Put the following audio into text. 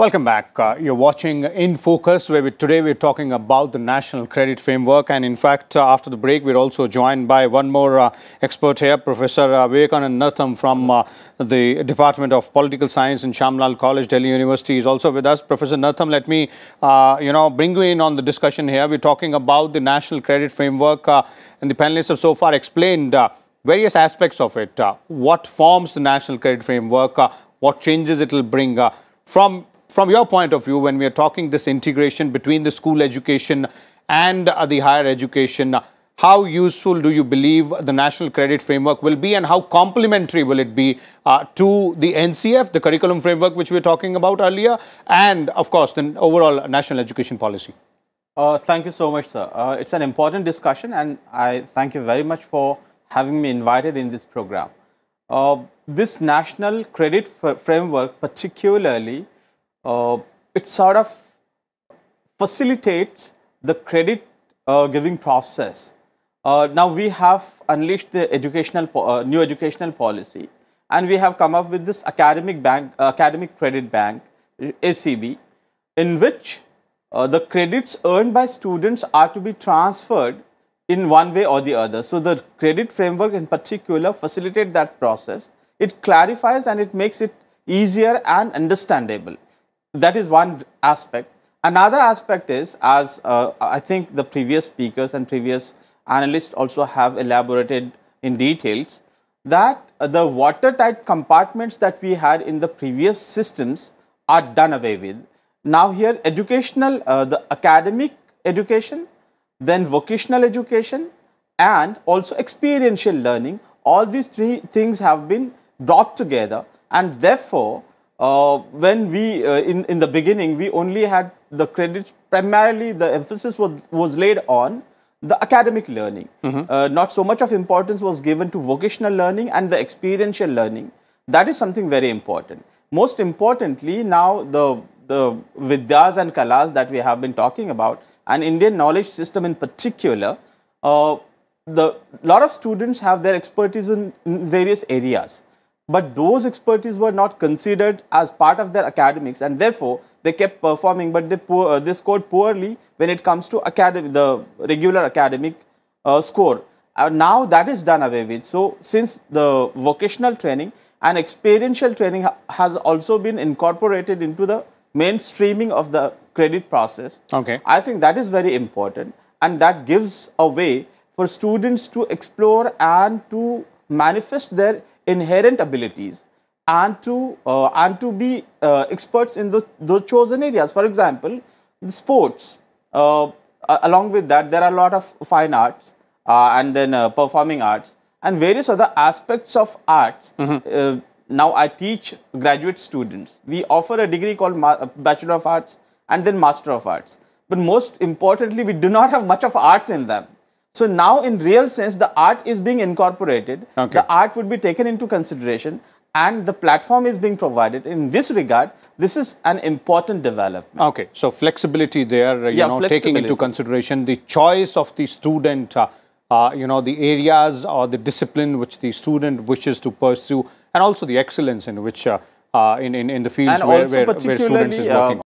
Welcome back. You're watching In Focus, where today we're talking about the National Credit Framework. And in fact, after the break, we're also joined by one more expert here, Professor Vivekanand from the Department of Political Science in Shamlal College, Delhi University, is also with us. Professor Natham, let me, bring you in on the discussion here. We're talking about the National Credit Framework, and the panelists have so far explained various aspects of it. What forms the National Credit Framework? What changes it will bring? From your point of view, when we are talking this integration between the school education and the higher education, how useful do you believe the National Credit Framework will be, and how complementary will it be to the NCF, the curriculum framework which we were talking about earlier, and of course the overall national education policy? Thank you so much, sir. It's an important discussion, and I thank you very much for having me invited in this program. This National Credit Framework particularly, it sort of facilitates the credit giving process. Now we have unleashed the new educational policy, and we have come up with this academic credit bank, ACB, in which the credits earned by students are to be transferred in one way or the other. So the credit framework in particular facilitates that process. It clarifies and it makes it easier and understandable. That is one aspect. Another aspect is, as I think the previous speakers and previous analysts also have elaborated in details, that the watertight compartments that we had in the previous systems are done away with. Now here educational, the academic education, then vocational education, and also experiential learning, all these three things have been brought together, and therefore when we, in the beginning, we only had the credits, primarily the emphasis was laid on the academic learning. Not so much of importance was given to vocational learning and the experiential learning. That is something very important. Most importantly, now the Vidyas and Kalas that we have been talking about, and Indian knowledge system in particular, lot of students have their expertise in various areas. But those expertise were not considered as part of their academics, and therefore they kept performing, but they scored poorly when it comes to the regular academic score. Now that is done away with. So since the vocational training and experiential training has also been incorporated into the mainstreaming of the credit process, I think that is very important, and that gives a way for students to explore and to manifest their inherent abilities and to be experts in the chosen areas. For example, the sports. Along with that, there are a lot of fine arts and then performing arts and various other aspects of arts. Now I teach graduate students. We offer a degree called Bachelor of Arts and then Master of Arts. But most importantly, we do not have much of arts in them. So now in real sense, the art is being incorporated, the art would be taken into consideration, and the platform is being provided. In this regard, this is an important development. Okay, so flexibility there, taking into consideration the choice of the student, the areas or the discipline which the student wishes to pursue, and also the excellence in which, in the fields where students is working.